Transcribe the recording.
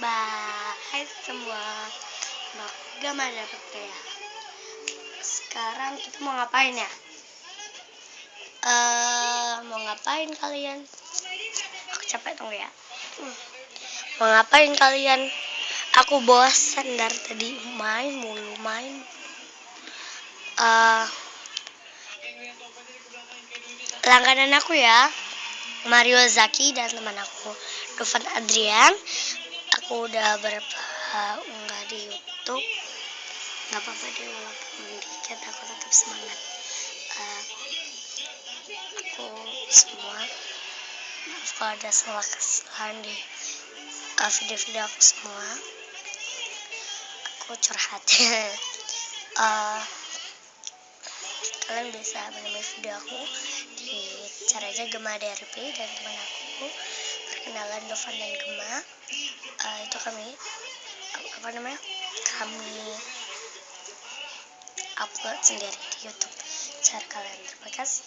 Hai semua, Gama dapet ya. Sekarang kita mau ngapain ya? Mau ngapain kalian? Aku capek dong ya. Mau ngapain kalian? Aku bosan dari tadi main mulu. Langganan aku ya, Mario Zaki dan teman aku Dufan Adrian. Aku udah berapa unggah di YouTube. Gak apa-apa deh walaupun dikit, aku tetap semangat. Aku semua kalau ada salah kesalahan di video-video aku semua, aku curhat. Kalian bisa menemui video aku di cara aja Gema DRP dan teman aku perkenalan Dufan dan Gema. Itu kami upload sendiri di YouTube. Cari kalian. Terima kasih.